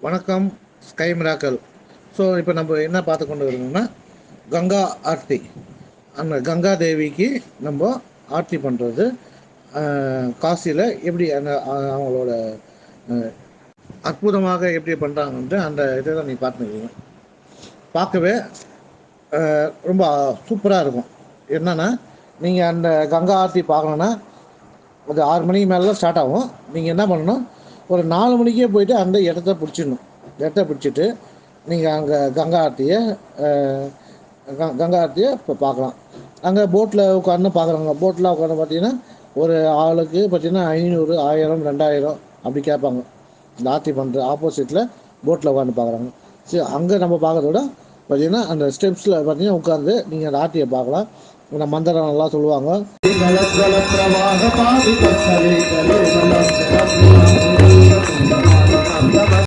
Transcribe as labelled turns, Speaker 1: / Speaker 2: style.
Speaker 1: வணக்கம் sky miracle. So இப்போ நம்ம என்ன பார்த்து கொண்டு வரணும்னா கங்கா ஆர்த்தி. அந்த கங்கா தேவிக்கு நம்ம ஆர்த்தி பண்ணுறது காசியில் எப்படி அந்த அவங்களோட அற்புதமாக எப்படி பண்ணுறாங்கன்ட்டு அந்த இதை தான் நீ பார்த்துருக்கீங்க. பார்க்கவே ரொம்ப சூப்பராக இருக்கும். என்னென்னா நீங்கள் அந்த கங்கா ஆர்த்தி பார்க்கணுன்னா அது 6 மணிக்கு மேலே தான் ஸ்டார்ட் ஆகும். நீங்கள் என்ன பண்ணணும், ஒரு 4 மணிக்கே போயிட்டு அந்த இடத்த பிடிச்சிட்டு நீங்கள் அங்கே கங்கா ஆர்த்தியை இப்போ பார்க்கலாம். அங்கே போட்டில் உட்காந்து பார்க்குறாங்க. போட்டில் உட்காந்து பார்த்தீங்கன்னா ஒரு ஆளுக்கு பார்த்தீங்கன்னா 500, 1000, 2000 அப்படி கேட்பாங்க. இந்த ஆர்த்தி பண்ணுற ஆப்போசிட்டில் போட்டில் உட்காந்து பார்க்குறாங்க. சரி, அங்கே நம்ம பார்க்குறத விட பார்த்தீங்கன்னா அந்த ஸ்டெப்ஸில் பார்த்தீங்கன்னா உட்காந்து நீங்கள் அந்த ஆர்த்தியை பார்க்கலாம். இந்த மந்திரம் நல்லா சொல்லுவாங்க.